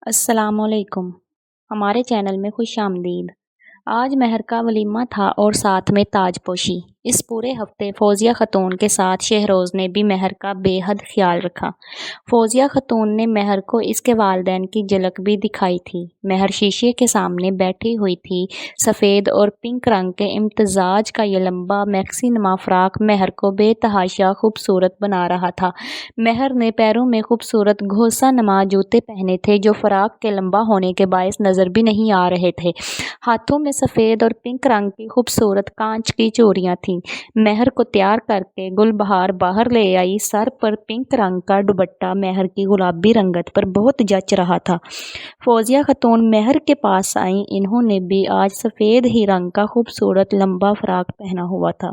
السلام علیکم، ہمارے چینل میں خوش آمدید۔ آج مہر کا ولیمہ تھا اور ساتھ میں تاج پوشی۔ اس پورے ہفتے فوزیہ خاتون کے ساتھ شہروز نے بھی مہر کا بے حد خیال رکھا۔ فوزیہ خاتون نے مہر کو اس کے والدین کی جھلک بھی دکھائی تھی۔ مہر شیشے کے سامنے بیٹھی ہوئی تھی۔ سفید اور پنک رنگ کے امتزاج کا یہ لمبا میکسی نما فراق مہر کو بے تحاشا خوبصورت بنا رہا تھا۔ مہر نے پیروں میں خوبصورت گھوسا نما جوتے پہنے تھے جو فراق کے لمبا ہونے کے باعث نظر بھی نہیں آ رہے تھے۔ ہاتھوں میں سفید اور پنک رنگ کی خوبصورت کانچ کی چوڑیاں تھیں۔ مہر کو تیار کر کے گل بہار باہر لے آئی۔ سر پر پنک رنگ کا دوپٹہ مہر کی گلابی رنگت پر بہت جچ رہا تھا۔ فوزیہ خاتون مہر کے پاس آئیں۔ انہوں نے بھی آج سفید ہی رنگ کا خوبصورت لمبا فراق پہنا ہوا تھا۔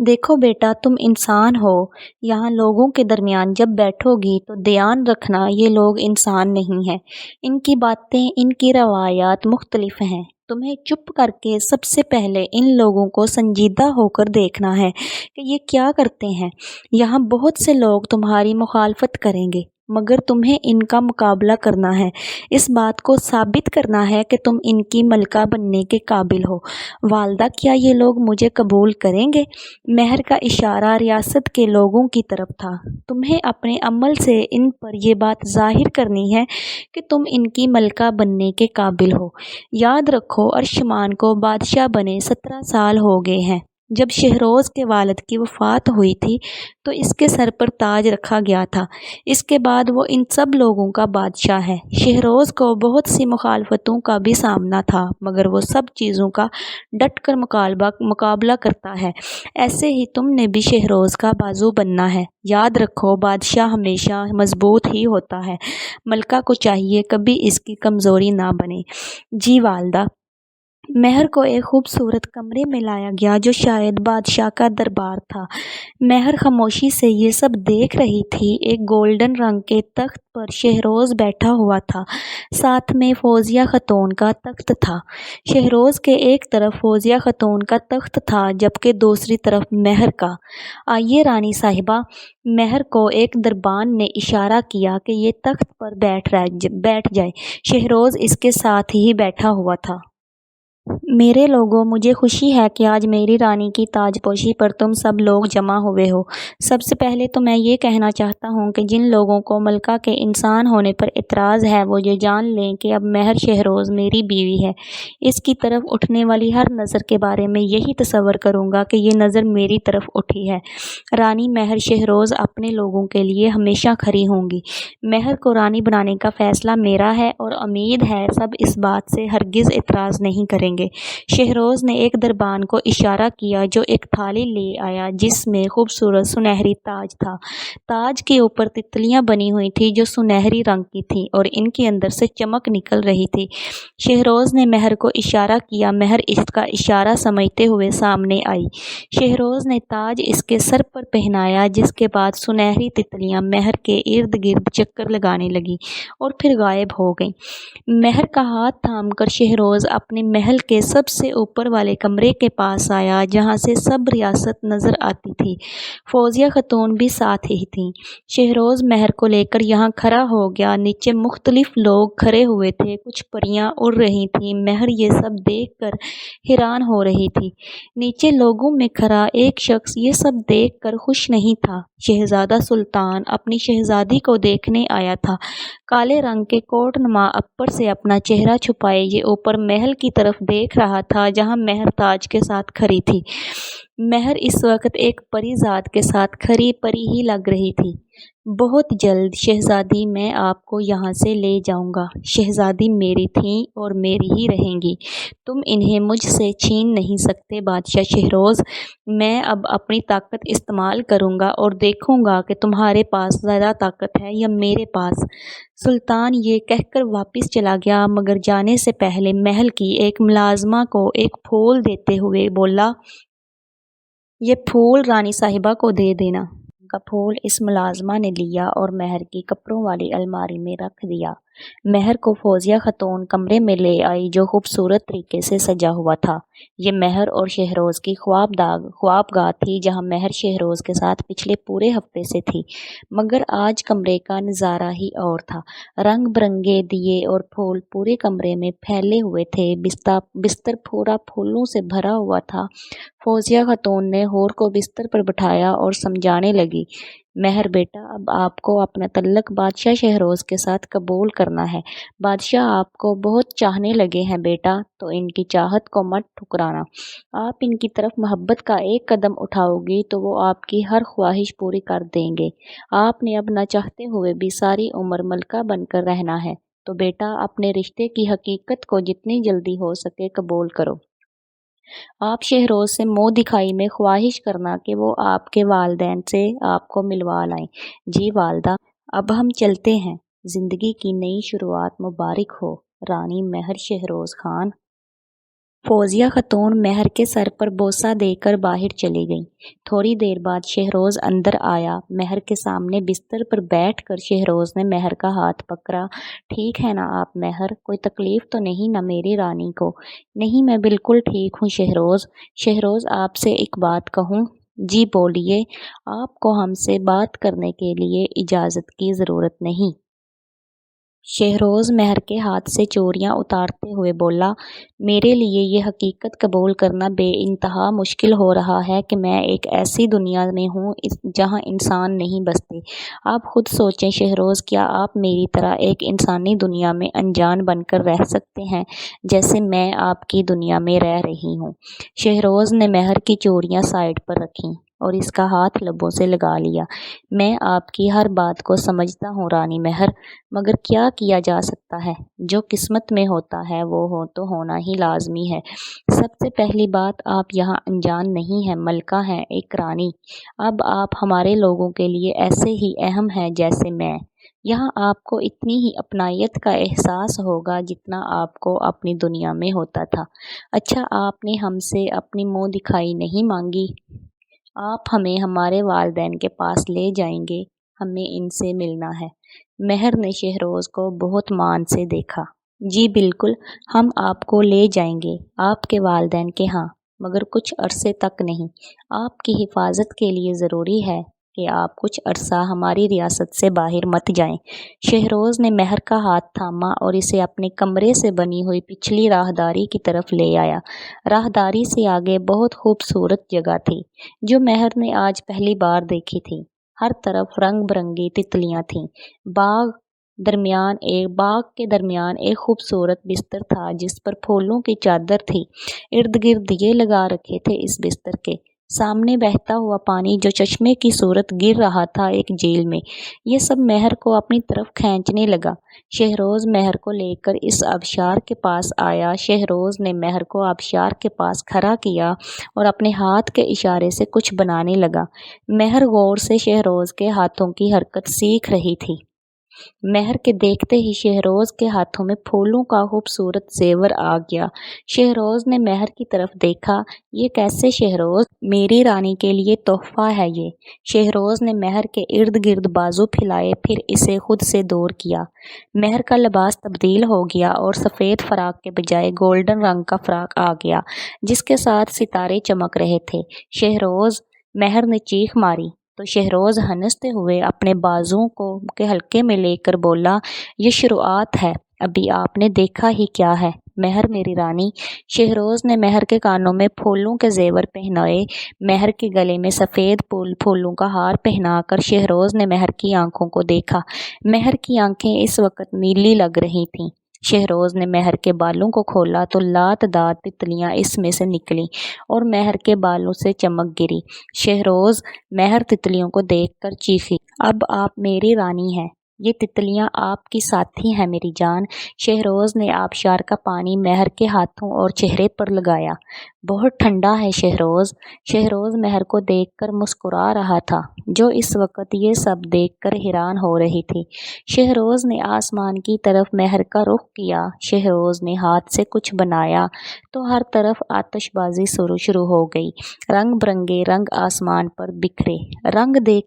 دیکھو بیٹا، تم انسان ہو۔ یہاں لوگوں کے درمیان جب بیٹھو گی تو دھیان رکھنا یہ لوگ انسان نہیں ہیں۔ ان کی باتیں، ان کی روایات مختلف ہیں۔ تمہیں چپ کر کے سب سے پہلے ان لوگوں کو سنجیدہ ہو کر دیکھنا ہے کہ یہ کیا کرتے ہیں۔ یہاں بہت سے لوگ تمہاری مخالفت کریں گے مگر تمہیں ان کا مقابلہ کرنا ہے۔ اس بات کو ثابت کرنا ہے کہ تم ان کی ملکہ بننے کے قابل ہو۔ والدہ، کیا یہ لوگ مجھے قبول کریں گے؟ مہر کا اشارہ ریاست کے لوگوں کی طرف تھا۔ تمہیں اپنے عمل سے ان پر یہ بات ظاہر کرنی ہے کہ تم ان کی ملکہ بننے کے قابل ہو۔ یاد رکھو، ارشمان کو بادشاہ بنے 17 سال ہو گئے ہیں۔ جب شہروز کے والد کی وفات ہوئی تھی تو اس کے سر پر تاج رکھا گیا تھا۔ اس کے بعد وہ ان سب لوگوں کا بادشاہ ہے۔ شہروز کو بہت سی مخالفتوں کا بھی سامنا تھا مگر وہ سب چیزوں کا ڈٹ کر مقابلہ کرتا ہے۔ ایسے ہی تم نے بھی شہروز کا بازو بننا ہے۔ یاد رکھو، بادشاہ ہمیشہ مضبوط ہی ہوتا ہے۔ ملکہ کو چاہیے کبھی اس کی کمزوری نہ بنے۔ جی والدہ۔ مہر کو ایک خوبصورت کمرے میں لایا گیا جو شاید بادشاہ کا دربار تھا۔ مہر خاموشی سے یہ سب دیکھ رہی تھی۔ ایک گولڈن رنگ کے تخت پر شہروز بیٹھا ہوا تھا۔ ساتھ میں فوزیہ خاتون کا تخت تھا۔ شہروز کے ایک طرف فوزیہ خاتون کا تخت تھا جبکہ دوسری طرف مہر کا۔ آئیے رانی صاحبہ۔ مہر کو ایک دربان نے اشارہ کیا کہ یہ تخت پر بیٹھ جائے۔ شہروز اس کے ساتھ ہی بیٹھا ہوا تھا۔ میرے لوگوں، مجھے خوشی ہے کہ آج میری رانی کی تاج پوشی پر تم سب لوگ جمع ہوئے ہو۔ سب سے پہلے تو میں یہ کہنا چاہتا ہوں کہ جن لوگوں کو ملکہ کے انسان ہونے پر اعتراض ہے وہ یہ جان لیں کہ اب مہر شہروز میری بیوی ہے۔ اس کی طرف اٹھنے والی ہر نظر کے بارے میں یہی تصور کروں گا کہ یہ نظر میری طرف اٹھی ہے۔ رانی مہر شہروز اپنے لوگوں کے لیے ہمیشہ کھڑی ہوں گی۔ مہر کو رانی بنانے کا فیصلہ میرا ہے اور امید ہے سب اس بات سے ہرگز اعتراض نہیں کریں گے۔ شہروز نے ایک دربان کو اشارہ کیا جو ایک تھالی لے آیا جس میں خوبصورت سنہری تاج تھا۔ تاج کے اوپر تتلیاں بنی ہوئی تھیں جو سنہری رنگ کی تھیں اور ان کے اندر سے چمک نکل رہی تھی۔ شہروز نے مہر کو اشارہ کیا۔ مہر اس کا اشارہ سمجھتے ہوئے سامنے آئی۔ شہروز نے تاج اس کے سر پر پہنایا جس کے بعد سنہری تتلیاں مہر کے ارد گرد چکر لگانے لگیں اور پھر غائب ہو گئیں۔ مہر کا ہاتھ تھام کر شہروز اپنے محل کے سب سے اوپر والے کمرے کے پاس آیا جہاں سے سب ریاست نظر آتی تھی۔ فوزیہ خاتون بھی ساتھ ہی تھیں۔ شہروز مہر کو لے کر یہاں کھڑا ہو گیا۔ نیچے مختلف لوگ کھڑے ہوئے تھے، کچھ پریاں اڑ رہی تھیں۔ مہر یہ سب دیکھ کر حیران ہو رہی تھی۔ نیچے لوگوں میں کھڑا ایک شخص یہ سب دیکھ کر خوش نہیں تھا۔ شہزادہ سلطان اپنی شہزادی کو دیکھنے آیا تھا۔ کالے رنگ کے کوٹ نما اپر سے اپنا چہرہ چھپائے یہ اوپر محل کی طرف دیکھ رہا تھا جہاں مہر تاج کے ساتھ کھڑی تھی۔ مہر اس وقت ایک پری ذات کے ساتھ کھڑی پری ہی لگ رہی تھی۔ بہت جلد شہزادی، میں آپ کو یہاں سے لے جاؤں گا۔ شہزادی میری تھیں اور میری ہی رہیں گی۔ تم انہیں مجھ سے چھین نہیں سکتے بادشاہ شہروز۔ میں اب اپنی طاقت استعمال کروں گا اور دیکھوں گا کہ تمہارے پاس زیادہ طاقت ہے یا میرے پاس۔ سلطان یہ کہہ کر واپس چلا گیا مگر جانے سے پہلے محل کی ایک ملازمہ کو ایک پھول دیتے ہوئے بولا، یہ پھول رانی صاحبہ کو دے دینا۔ کا پھول اس ملازمہ نے لیا اور مہر کی کپڑوں والی الماری میں رکھ دیا۔ مہر کو فوزیہ خاتون کمرے میں لے آئی جو خوبصورت طریقے سے سجا ہوا تھا۔ یہ مہر اور شہروز کی خوابگاہ تھی جہاں مہر شہروز کے ساتھ پچھلے پورے ہفتے سے تھی، مگر آج کمرے کا نظارہ ہی اور تھا۔ رنگ برنگے دیے اور پھول پورے کمرے میں پھیلے ہوئے تھے، بستر پورا پھولوں سے بھرا ہوا تھا۔ فوزیہ خاتون نے حور کو بستر پر بٹھایا اور سمجھانے لگی، مہر بیٹا، اب آپ کو اپنا تعلق بادشاہ شہروز کے ساتھ قبول کرنا ہے۔ بادشاہ آپ کو بہت چاہنے لگے ہیں بیٹا، تو ان کی چاہت کو مت ٹھکرانا۔ آپ ان کی طرف محبت کا ایک قدم اٹھاؤ گی تو وہ آپ کی ہر خواہش پوری کر دیں گے۔ آپ نے اب نہ چاہتے ہوئے بھی ساری عمر ملکہ بن کر رہنا ہے، تو بیٹا اپنے رشتے کی حقیقت کو جتنی جلدی ہو سکے قبول کرو۔ آپ شہروز سے منہ دکھائی میں خواہش کرنا کہ وہ آپ کے والدین سے آپ کو ملوا لائیں۔ جی والدہ، اب ہم چلتے ہیں۔ زندگی کی نئی شروعات مبارک ہو، رانی مہر شہروز خان۔ فوزیہ خاتون مہر کے سر پر بوسہ دے کر باہر چلی گئی۔ تھوڑی دیر بعد شہروز اندر آیا۔ مہر کے سامنے بستر پر بیٹھ کر شہروز نے مہر کا ہاتھ پکڑا۔ ٹھیک ہے نا آپ مہر، کوئی تکلیف تو نہیں نا میری رانی کو؟ نہیں، میں بالکل ٹھیک ہوں شہروز۔ شہروز، آپ سے ایک بات کہوں؟ جی بولیے۔ آپ کو ہم سے بات کرنے کے لیے اجازت کی ضرورت نہیں۔ شہروز مہر کے ہاتھ سے چوریاں اتارتے ہوئے بولا، میرے لیے یہ حقیقت قبول کرنا بے انتہا مشکل ہو رہا ہے کہ میں ایک ایسی دنیا میں ہوں جہاں انسان نہیں بستے۔ آپ خود سوچیں شہروز، کیا آپ میری طرح ایک انسانی دنیا میں انجان بن کر رہ سکتے ہیں جیسے میں آپ کی دنیا میں رہ رہی ہوں؟ شہروز نے مہر کی چوریاں سائڈ پر رکھیں اور اس کا ہاتھ لبوں سے لگا لیا۔ میں آپ کی ہر بات کو سمجھتا ہوں رانی مہر، مگر کیا کیا جا سکتا ہے؟ جو قسمت میں ہوتا ہے وہ تو ہونا ہی لازمی ہے۔ سب سے پہلی بات، آپ یہاں انجان نہیں ہیں، ملکہ ہیں، ایک رانی۔ اب آپ ہمارے لوگوں کے لیے ایسے ہی اہم ہیں جیسے میں۔ یہاں آپ کو اتنی ہی اپنائیت کا احساس ہوگا جتنا آپ کو اپنی دنیا میں ہوتا تھا۔ اچھا، آپ نے ہم سے اپنی منہ دکھائی نہیں مانگی؟ آپ ہمیں ہمارے والدین کے پاس لے جائیں گے، ہمیں ان سے ملنا ہے۔ مہر نے شہروز کو بہت مان سے دیکھا۔ جی بالکل، ہم آپ کو لے جائیں گے آپ کے والدین کے ہاں، مگر کچھ عرصے تک نہیں۔ آپ کی حفاظت کے لیے ضروری ہے کہ آپ کچھ عرصہ ہماری ریاست سے باہر مت جائیں۔ شہروز نے مہر کا ہاتھ تھاما اور اسے اپنے کمرے سے بنی ہوئی پچھلی راہداری کی طرف لے آیا۔ راہداری سے آگے بہت خوبصورت جگہ تھی جو مہر نے آج پہلی بار دیکھی تھی۔ ہر طرف رنگ برنگی تتلیاں تھیں۔ باغ کے درمیان ایک خوبصورت بستر تھا جس پر پھولوں کی چادر تھی۔ ارد گرد دیے لگا رکھے تھے اس بستر کے۔ سامنے بہتا ہوا پانی جو چشمے کی صورت گر رہا تھا ایک جھیل میں۔ یہ سب مہر کو اپنی طرف کھینچنے لگا۔ شہروز مہر کو لے کر اس آبشار کے پاس آیا۔ شہروز نے مہر کو آبشار کے پاس کھڑا کیا اور اپنے ہاتھ کے اشارے سے کچھ بنانے لگا۔ مہر غور سے شہروز کے ہاتھوں کی حرکت سیکھ رہی تھی۔ مہر کے دیکھتے ہی شہروز کے ہاتھوں میں پھولوں کا خوبصورت زیور آ گیا۔ شہروز نے مہر کی طرف دیکھا، یہ کیسے شہروز؟ میری رانی کے لیے تحفہ ہے یہ۔ شہروز نے مہر کے ارد گرد بازو پھیلائے، پھر اسے خود سے دور کیا۔ مہر کا لباس تبدیل ہو گیا اور سفید فراق کے بجائے گولڈن رنگ کا فراق آ گیا جس کے ساتھ ستارے چمک رہے تھے۔ شہروز! مہر نے چیخ ماری تو شہروز ہنستے ہوئے اپنے بازوؤں کو کے حلقے میں لے کر بولا، یہ شروعات ہے، ابھی آپ نے دیکھا ہی کیا ہے۔ مہر میری رانی! شہروز نے مہر کے کانوں میں پھولوں کے زیور پہنائے، مہر کے گلے میں سفید پھولوں کا ہار پہنا کر شہروز نے مہر کی آنکھوں کو دیکھا۔ مہر کی آنکھیں اس وقت نیلی لگ رہی تھیں۔ شہروز نے مہر کے بالوں کو کھولا تو لات دار تتلیاں اس میں سے نکلیں اور مہر کے بالوں سے چمک گری۔ شہروز! مہر تتلیوں کو دیکھ کر چیخی، اب آپ میری رانی ہیں، یہ تتلیاں آپ کی ساتھی ہیں میری جان۔ شہروز نے آبشار کا پانی مہر کے ہاتھوں اور چہرے پر لگایا۔ بہت ٹھنڈا ہے شہروز۔ شہروز مہر کو دیکھ کر مسکرا رہا تھا جو اس وقت یہ سب دیکھ کر حیران ہو رہی تھی۔ شہروز نے آسمان کی طرف مہر کا رخ کیا۔ شہروز نے ہاتھ سے کچھ بنایا تو ہر طرف آتش بازی شروع ہو گئی۔ رنگ برنگے رنگ آسمان پر بکھرے۔ رنگ دیکھ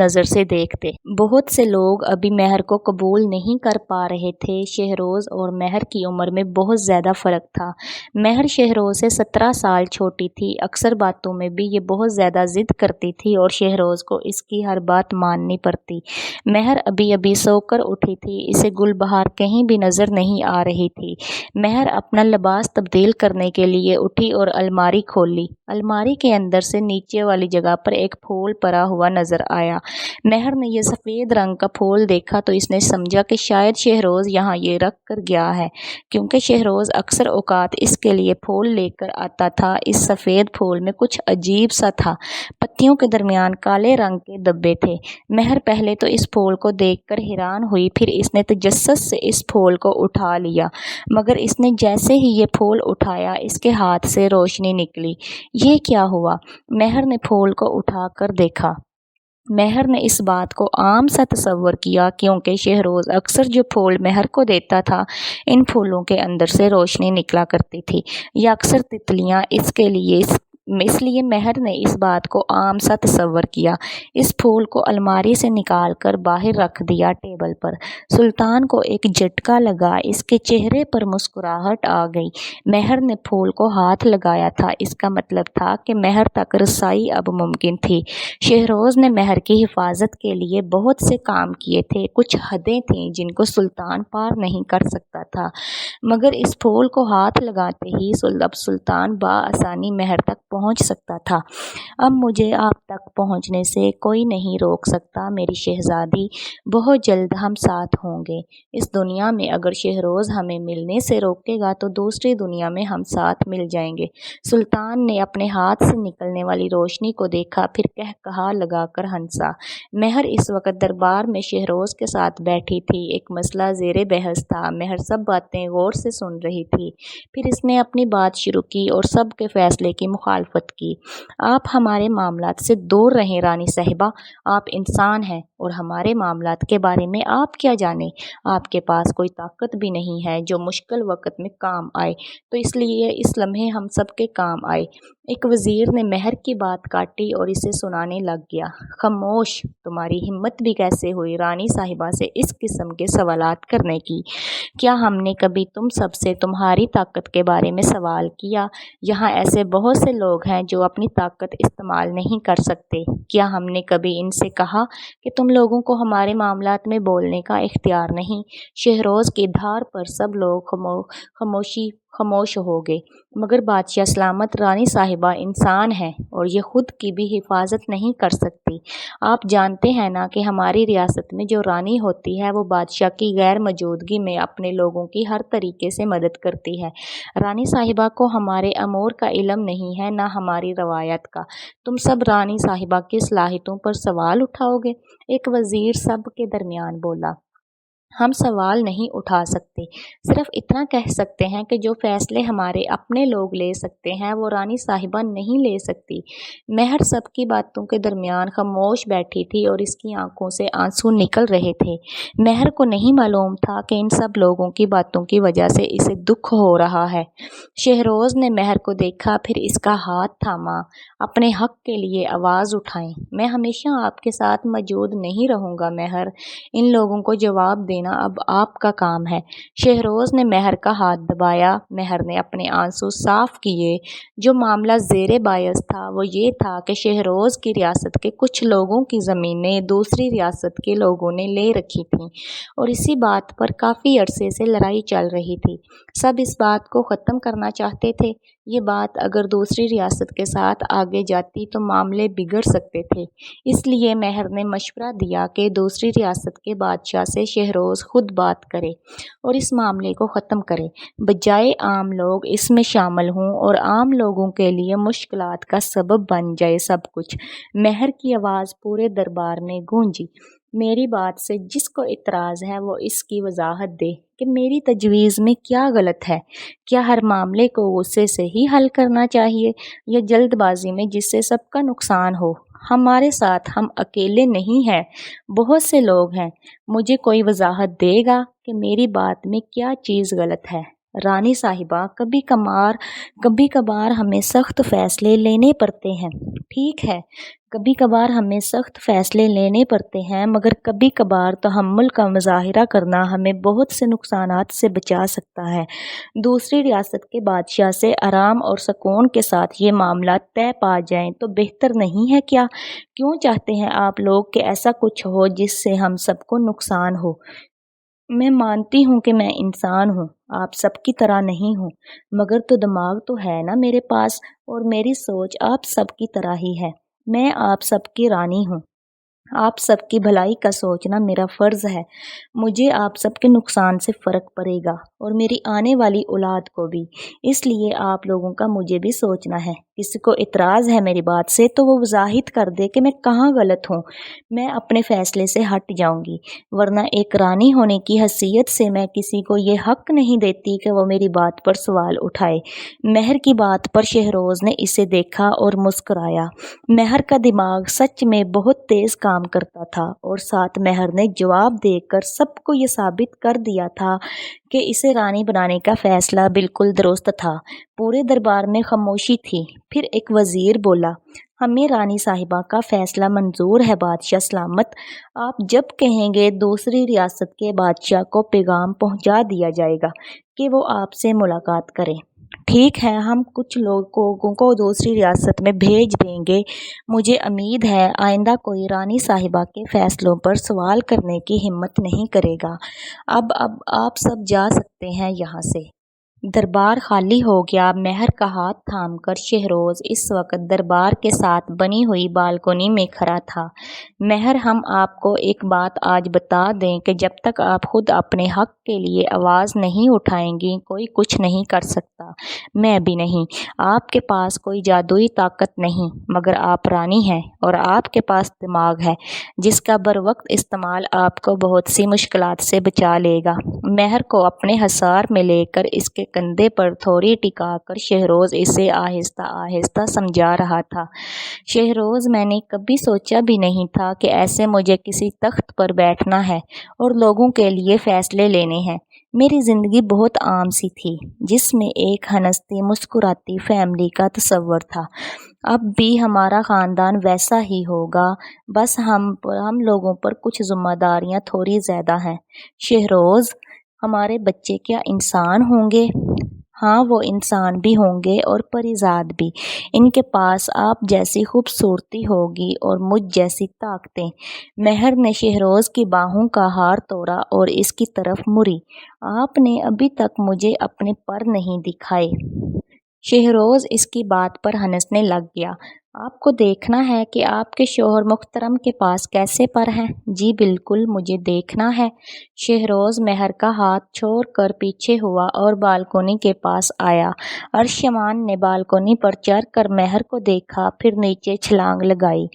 نظر سے دیکھتے۔ بہت سے لوگ ابھی مہر کو قبول نہیں کر پا رہے تھے۔ شہروز اور مہر کی عمر میں بہت زیادہ فرق تھا۔ مہر شہروز سے 17 سال چھوٹی تھی۔ اکثر باتوں میں بھی یہ بہت زیادہ ضد کرتی تھی اور شہروز کو اس کی ہر بات ماننی پڑتی۔ مہر ابھی ابھی سو کر اٹھی تھی۔ اسے گل بہار کہیں بھی نظر نہیں آ رہی تھی۔ مہر اپنا لباس تبدیل کرنے کے لیے اٹھی اور الماری کھول لی۔ الماری کے اندر سے نیچے والی جگہ پر ایک پھول پڑا ہوا نظر آیا۔ مہر نے یہ سفید رنگ کا پھول دیکھا تو اس نے سمجھا کہ شاید شہروز یہاں یہ رکھ کر گیا ہے، کیونکہ شہروز اکثر اوقات اس کے لیے پھول لے کر آتا تھا۔ اس سفید پھول میں کچھ عجیب سا تھا۔ پتیوں کے درمیان کالے رنگ کے دھبے تھے۔ مہر پہلے تو اس پھول کو دیکھ کر حیران ہوئی، پھر اس نے تجسس سے اس پھول کو اٹھا لیا، مگر اس نے جیسے ہی یہ پھول اٹھایا اس کے ہاتھ سے روشنی نکلی۔ یہ کیا ہوا؟ مہر نے پھول کو اٹھا کر دیکھا۔ مہر نے اس بات کو عام سا تصور کیا، کیونکہ شہروز اکثر جو پھول مہر کو دیتا تھا ان پھولوں کے اندر سے روشنی نکلا کرتی تھی، یا اکثر تتلیاں۔ اس لیے مہر نے اس بات کو عام سا تصور کیا۔ اس پھول کو الماری سے نکال کر باہر رکھ دیا ٹیبل پر۔ سلطان کو ایک جھٹکا لگا، اس کے چہرے پر مسکراہٹ آ گئی۔ مہر نے پھول کو ہاتھ لگایا تھا، اس کا مطلب تھا کہ مہر تک رسائی اب ممکن تھی۔ شہروز نے مہر کی حفاظت کے لیے بہت سے کام کیے تھے، کچھ حدیں تھیں جن کو سلطان پار نہیں کر سکتا تھا، مگر اس پھول کو ہاتھ لگاتے ہی اب سلطان بآسانی مہر تک پہنچ سکتا تھا۔ اب مجھے آپ تک پہنچنے سے کوئی نہیں روک سکتا میری شہزادی، بہت جلد ہم ساتھ ہوں گے۔ اس دنیا میں اگر شہروز ہمیں ملنے سے روکے گا تو دوسری دنیا میں ہم ساتھ مل جائیں گے۔ سلطان نے اپنے ہاتھ سے نکلنے والی روشنی کو دیکھا، پھر قہقہا لگا کر ہنسا۔ مہر اس وقت دربار میں شہروز کے ساتھ بیٹھی تھی۔ ایک مسئلہ زیر بحث تھا۔ مہر سب باتیں غور سے سن رہی تھی، پھر اس نے اپنی بات شروع کی اور سب کے فیصلے کی مخالفت کی۔ آپ ہمارے معاملات سے دور رہیں رانی صاحبہ، آپ انسان ہیں اور ہمارے معاملات کے بارے میں آپ کیا جانیں؟ آپ کے پاس کوئی طاقت بھی نہیں ہے جو مشکل وقت میں کام آئے، تو اس لیے اس لمحے ہم سب کے کام آئے۔ ایک وزیر نے مہر کی بات کاٹی اور اسے سنانے لگ گیا۔ خاموش، تمہاری ہمت بھی کیسے ہوئی رانی صاحبہ سے اس قسم کے سوالات کرنے کی؟ کیا ہم نے کبھی تم سب سے تمہاری طاقت کے بارے میں سوال کیا؟ یہاں ایسے بہت سے لوگ ہیں جو اپنی طاقت استعمال نہیں کر سکتے۔ کیا ہم نے کبھی ان سے کہا کہ تم لوگوں کو ہمارے معاملات میں بولنے کا اختیار نہیں؟ شہروز کی دھار پر سب لوگ خاموش ہو گئے، مگر بادشاہ سلامت رانی صاحبہ انسان ہے اور یہ خود کی بھی حفاظت نہیں کر سکتی۔ آپ جانتے ہیں نا کہ ہماری ریاست میں جو رانی ہوتی ہے وہ بادشاہ کی غیر موجودگی میں اپنے لوگوں کی ہر طریقے سے مدد کرتی ہے۔ رانی صاحبہ کو ہمارے امور کا علم نہیں ہے، نہ ہماری روایت کا۔ تم سب رانی صاحبہ کی صلاحیتوں پر سوال اٹھاؤ گے؟ ایک وزیر سب کے درمیان بولا۔ ہم سوال نہیں اٹھا سکتے، صرف اتنا کہہ سکتے ہیں کہ جو فیصلے ہمارے اپنے لوگ لے سکتے ہیں وہ رانی صاحبہ نہیں لے سکتی۔ مہر سب کی باتوں کے درمیان خاموش بیٹھی تھی اور اس کی آنکھوں سے آنسو نکل رہے تھے۔ مہر کو نہیں معلوم تھا کہ ان سب لوگوں کی باتوں کی وجہ سے اسے دکھ ہو رہا ہے۔ شہروز نے مہر کو دیکھا، پھر اس کا ہاتھ تھاما۔ اپنے حق کے لیے آواز اٹھائیں۔ میں ہمیشہ آپ کے ساتھ موجود نہیں رہوں گا مہر، ان لوگوں کو جواب دینا اب آپ کا کام ہے۔ شہروز نے مہر کا ہاتھ دبایا۔ مہر نے اپنے آنسو صاف کیے۔ جو معاملہ زیر بحث تھا وہ یہ تھا کہ شہروز کی ریاست کے کچھ لوگوں کی زمینیں دوسری ریاست کے لوگوں نے لے رکھی تھیں اور اسی بات پر کافی عرصے سے لڑائی چل رہی تھی۔ سب اس بات کو ختم کرنا چاہتے تھے۔ یہ بات اگر دوسری ریاست کے ساتھ آگے جاتی تو معاملے بگڑ سکتے تھے، اس لیے مہر نے مشورہ دیا کہ دوسری ریاست کے بادشاہ سے شہروز خود بات کرے اور اس معاملے کو ختم کرے، بجائے عام لوگ اس میں شامل ہوں اور عام لوگوں کے لیے مشکلات کا سبب بن جائے سب کچھ۔ مہر کی آواز پورے دربار میں گونجی۔ میری بات سے جس کو اعتراض ہے وہ اس کی وضاحت دے کہ میری تجویز میں کیا غلط ہے۔ کیا ہر معاملے کو غصے سے ہی حل کرنا چاہیے یا جلد بازی میں جس سے سب کا نقصان ہو؟ ہمارے ساتھ ہم اکیلے نہیں ہیں، بہت سے لوگ ہیں۔ مجھے کوئی وضاحت دے گا کہ میری بات میں کیا چیز غلط ہے؟ رانی صاحبہ، کبھی کبھار ہمیں سخت فیصلے لینے پڑتے ہیں۔ ٹھیک ہے، کبھی کبھار ہمیں سخت فیصلے لینے پڑتے ہیں، مگر کبھی کبھار تحمل کا مظاہرہ کرنا ہمیں بہت سے نقصانات سے بچا سکتا ہے۔ دوسری ریاست کے بادشاہ سے آرام اور سکون کے ساتھ یہ معاملات طے پا جائیں تو بہتر نہیں ہے کیا؟ کیوں چاہتے ہیں آپ لوگ کہ ایسا کچھ ہو جس سے ہم سب کو نقصان ہو؟ میں مانتی ہوں کہ میں انسان ہوں، آپ سب کی طرح نہیں ہوں، مگر تو دماغ تو ہے نا میرے پاس، اور میری سوچ آپ سب کی طرح ہی ہے۔ میں آپ سب کی رانی ہوں۔ آپ سب کی بھلائی کا سوچنا میرا فرض ہے۔ مجھے آپ سب کے نقصان سے فرق پڑے گا اور میری آنے والی اولاد کو بھی، اس لیے آپ لوگوں کا مجھے بھی سوچنا ہے۔ کسی کو اعتراض ہے میری بات سے تو وہ وضاحت کر دے کہ میں کہاں غلط ہوں، میں اپنے فیصلے سے ہٹ جاؤں گی، ورنہ ایک رانی ہونے کی حیثیت سے میں کسی کو یہ حق نہیں دیتی کہ وہ میری بات پر سوال اٹھائے۔ مہر کی بات پر شہروز نے اسے دیکھا اور مسکرایا۔ مہر کا دماغ سچ میں بہت تیز کام کرتا تھا، اور ساتھ مہر نے جواب دے کر سب کو یہ ثابت کر دیا تھا کہ اسے رانی بنانے کا فیصلہ بالکل درست تھا۔ پورے دربار میں خاموشی تھی۔ پھر ایک وزیر بولا، ہمیں رانی صاحبہ کا فیصلہ منظور ہے بادشاہ سلامت۔ آپ جب کہیں گے دوسری ریاست کے بادشاہ کو پیغام پہنچا دیا جائے گا کہ وہ آپ سے ملاقات کریں۔ ٹھیک ہے، ہم کچھ لوگوں کو دوسری ریاست میں بھیج دیں گے۔ مجھے امید ہے آئندہ کوئی رانی صاحبہ کے فیصلوں پر سوال کرنے کی ہمت نہیں کرے گا۔ اب آپ سب جا سکتے ہیں یہاں سے۔ دربار خالی ہو گیا۔ مہر کا ہاتھ تھام کر شہروز اس وقت دربار کے ساتھ بنی ہوئی بالکنی میں کھڑا تھا۔ مہر، ہم آپ کو ایک بات آج بتا دیں کہ جب تک آپ خود اپنے حق کے لیے آواز نہیں اٹھائیں گی کوئی کچھ نہیں کر سکتا، میں بھی نہیں۔ آپ کے پاس کوئی جادوئی طاقت نہیں، مگر آپ رانی ہیں اور آپ کے پاس دماغ ہے جس کا بروقت استعمال آپ کو بہت سی مشکلات سے بچا لے گا۔ مہر کو اپنے حصار میں لے کر اس کے کندھے پر تھوڑی ٹکا کر شہروز اسے آہستہ آہستہ سمجھا رہا تھا۔ شہروز، میں نے کبھی سوچا بھی نہیں تھا کہ ایسے مجھے کسی تخت پر بیٹھنا ہے اور لوگوں کے لیے فیصلے لینے ہیں۔ میری زندگی بہت عام سی تھی، جس میں ایک ہنستی مسکراتی فیملی کا تصور تھا۔ اب بھی ہمارا خاندان ویسا ہی ہوگا، بس ہم لوگوں پر کچھ ذمہ داریاں تھوڑی زیادہ ہیں۔ شہروز، ہمارے بچے کیا انسان ہوں گے؟ ہاں، وہ انسان بھی ہوں گے اور پریزاد بھی۔ ان کے پاس آپ جیسی خوبصورتی ہوگی اور مجھ جیسی طاقتیں۔ مہر نے شہروز کی باہوں کا ہار توڑا اور اس کی طرف مڑی۔ آپ نے ابھی تک مجھے اپنے پر نہیں دکھائے۔ شہروز اس کی بات پر ہنسنے لگ گیا۔ آپ کو دیکھنا ہے کہ آپ کے شوہر محترم کے پاس کیسے پر ہیں؟ جی بالکل، مجھے دیکھنا ہے۔ شہروز مہر کا ہاتھ چھوڑ کر پیچھے ہوا اور بالکنی کے پاس آیا۔ ارشمان نے بالکنی پر چڑھ کر مہر کو دیکھا، پھر نیچے چھلانگ لگائی۔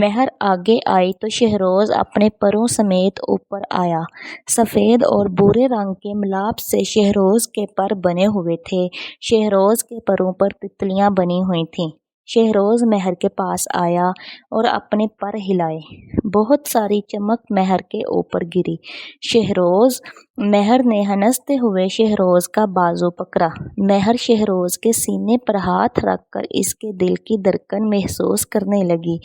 مہر آگے آئی تو شہروز اپنے پروں سمیت اوپر آیا۔ سفید اور بھورے رنگ کے ملاپ سے شہروز کے پر بنے ہوئے تھے۔ شہروز کے پروں پر تتلیاں بنی ہوئی تھیں۔ شہروز مہر کے پاس آیا اور اپنے پر ہلائے۔ بہت ساری چمک مہر کے اوپر گری۔ شہروز، مہر نے ہنستے ہوئے شہروز کا بازو پکڑا۔ مہر شہروز کے سینے پر ہاتھ رکھ کر اس کے دل کی دھڑکن محسوس کرنے لگی،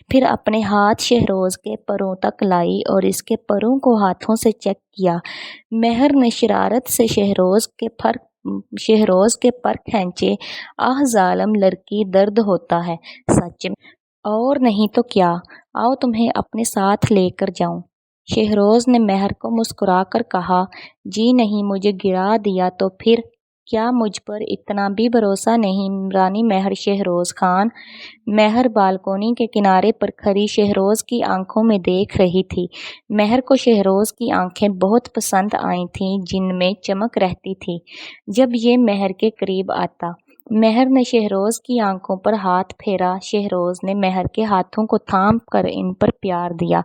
پھر اپنے ہاتھ شہروز کے پروں تک لائی اور اس کے پروں کو ہاتھوں سے چیک کیا۔ مہر نے شرارت سے شہروز کے پر کھینچے۔ آہ ظالم لڑکی، درد ہوتا ہے سچ میں، اور نہیں تو کیا، آؤ تمہیں اپنے ساتھ لے کر جاؤں۔ شہروز نے مہر کو مسکرا کر کہا، جی نہیں، مجھے گرا دیا تو پھر؟ کیا مجھ پر اتنا بھی بھروسہ نہیں رانی مہر؟ شہروز خان۔ مہر بالکنی کے کنارے پر کھڑی شہروز کی آنکھوں میں دیکھ رہی تھی۔ مہر کو شہروز کی آنکھیں بہت پسند آئی تھیں، جن میں چمک رہتی تھی جب یہ مہر کے قریب آتا۔ مہر نے شہروز کی آنکھوں پر ہاتھ پھیرا۔ شہروز نے مہر کے ہاتھوں کو تھام کر ان پر پیار دیا۔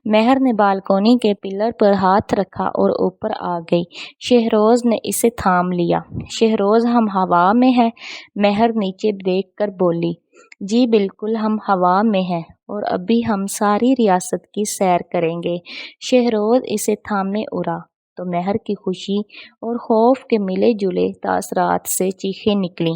مہر نے بالکنی کے پلر پر ہاتھ رکھا اور اوپر آ گئی۔ شہروز نے اسے تھام لیا۔ شہروز، ہم ہوا میں ہیں؟ مہر نیچے دیکھ کر بولی، جی بالکل، ہم ہوا میں ہیں اور ابھی ہم ساری ریاست کی سیر کریں گے۔ شہروز اسے تھامے اڑا۔ تو مہر کی خوشی اور خوف کے ملے جلے تاثرات سے چیخیں نکلیں۔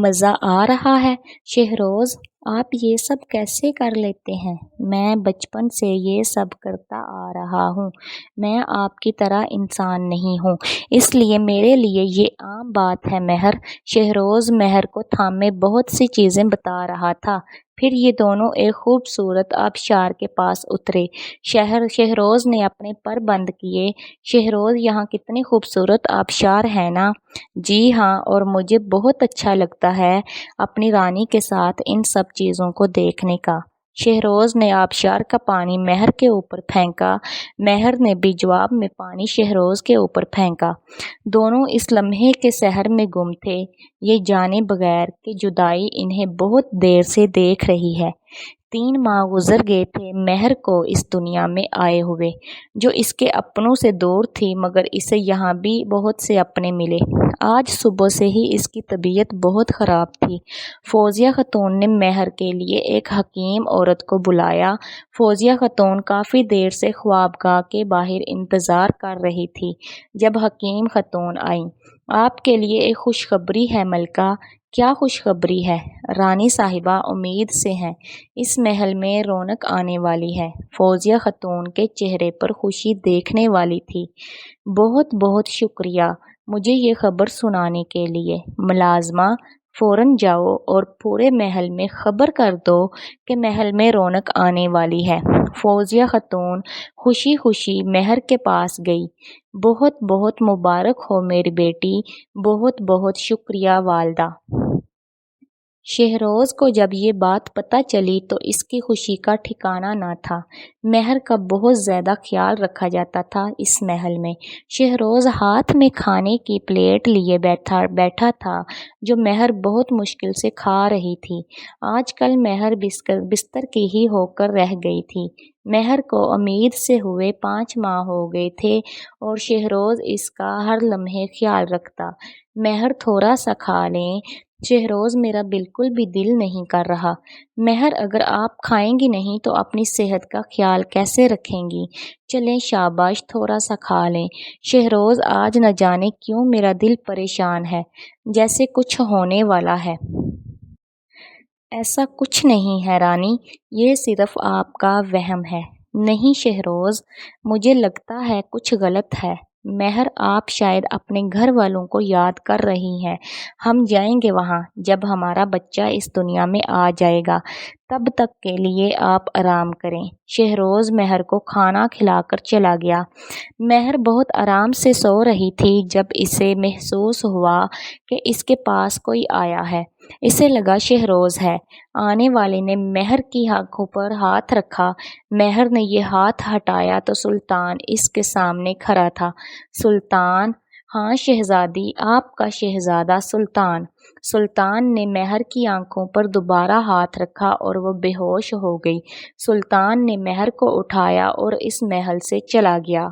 مزہ آ رہا ہے شہروز، آپ یہ سب کیسے کر لیتے ہیں؟ میں بچپن سے یہ سب کرتا آ رہا ہوں۔ میں آپ کی طرح انسان نہیں ہوں، اس لیے میرے لیے یہ عام بات ہے مہر۔ شہروز مہر کو تھامے بہت سی چیزیں بتا رہا تھا۔ پھر یہ دونوں ایک خوبصورت آبشار کے پاس اترے۔ شہروز نے اپنے پر بند کیے۔ شہروز، یہاں کتنے خوبصورت آبشار ہیں نا؟ جی ہاں، اور مجھے بہت اچھا لگتا ہے اپنی رانی کے ساتھ ان سب چیزوں کو دیکھنے کا۔ شہروز نے آبشار کا پانی مہر کے اوپر پھینکا۔ مہر نے بھی جواب میں پانی شہروز کے اوپر پھینکا۔ دونوں اس لمحے کے سحر میں گم تھے، یہ جانے بغیر کہ جدائی انہیں بہت دیر سے دیکھ رہی ہے۔ 3 ماہ گزر گئے تھے مہر کو اس دنیا میں آئے ہوئے، جو اس کے اپنوں سے دور تھی، مگر اسے یہاں بھی بہت سے اپنے ملے۔ آج صبح سے ہی اس کی طبیعت بہت خراب تھی۔ فوزیہ خاتون نے مہر کے لیے ایک حکیم عورت کو بلایا۔ فوزیہ خاتون کافی دیر سے خوابگاہ کے باہر انتظار کر رہی تھی جب حکیم خاتون آئیں۔ آپ کے لیے ایک خوشخبری ہے ملکہ۔ کیا خوشخبری ہے؟ رانی صاحبہ امید سے ہیں، اس محل میں رونق آنے والی ہے۔ فوزیہ خاتون کے چہرے پر خوشی دیکھنے والی تھی۔ بہت بہت شکریہ مجھے یہ خبر سنانے کے لیے۔ ملازمہ، فوراً جاؤ اور پورے محل میں خبر کر دو کہ محل میں رونق آنے والی ہے۔ فوزیہ خاتون خوشی خوشی مہر کے پاس گئی۔ بہت بہت مبارک ہو میری بیٹی، بہت بہت شکریہ والدہ۔ شہروز کو جب یہ بات پتہ چلی تو اس کی خوشی کا ٹھکانہ نہ تھا۔ مہر کا بہت زیادہ خیال رکھا جاتا تھا اس محل میں۔ شہروز ہاتھ میں کھانے کی پلیٹ لیے بیٹھا تھا جو مہر بہت مشکل سے کھا رہی تھی۔ آج کل مہر بستر کی ہی ہو کر رہ گئی تھی۔ مہر کو امید سے ہوئے 5 ماہ ہو گئے تھے اور شہروز اس کا ہر لمحے خیال رکھتا۔ مہر تھوڑا سا کھا لیں۔ شہروز، میرا بالکل بھی دل نہیں کر رہا۔ مہر، اگر آپ کھائیں گی نہیں تو اپنی صحت کا خیال کیسے رکھیں گی؟ چلیں شاباش، تھوڑا سا کھا لیں۔ شہروز، آج نہ جانے کیوں میرا دل پریشان ہے، جیسے کچھ ہونے والا ہے۔ ایسا کچھ نہیں ہے رانی، یہ صرف آپ کا وہم ہے۔ نہیں شہروز، مجھے لگتا ہے کچھ غلط ہے۔ مہر، آپ شاید اپنے گھر والوں کو یاد کر رہی ہیں۔ ہم جائیں گے وہاں جب ہمارا بچہ اس دنیا میں آ جائے گا، تب تک کے لیے آپ آرام کریں۔ شہروز مہر کو کھانا کھلا کر چلا گیا۔ مہر بہت آرام سے سو رہی تھی جب اسے محسوس ہوا کہ اس کے پاس کوئی آیا ہے۔ اسے لگا شہروز ہے۔ آنے والے نے مہر کی آنکھوں پر ہاتھ رکھا۔ مہر نے یہ ہاتھ ہٹایا تو سلطان اس کے سامنے کھڑا تھا۔ سلطان؟ ہاں شہزادی، آپ کا شہزادہ سلطان۔ سلطان نے مہر کی آنکھوں پر دوبارہ ہاتھ رکھا اور وہ بے ہوش ہو گئی۔ سلطان نے مہر کو اٹھایا اور اس محل سے چلا گیا۔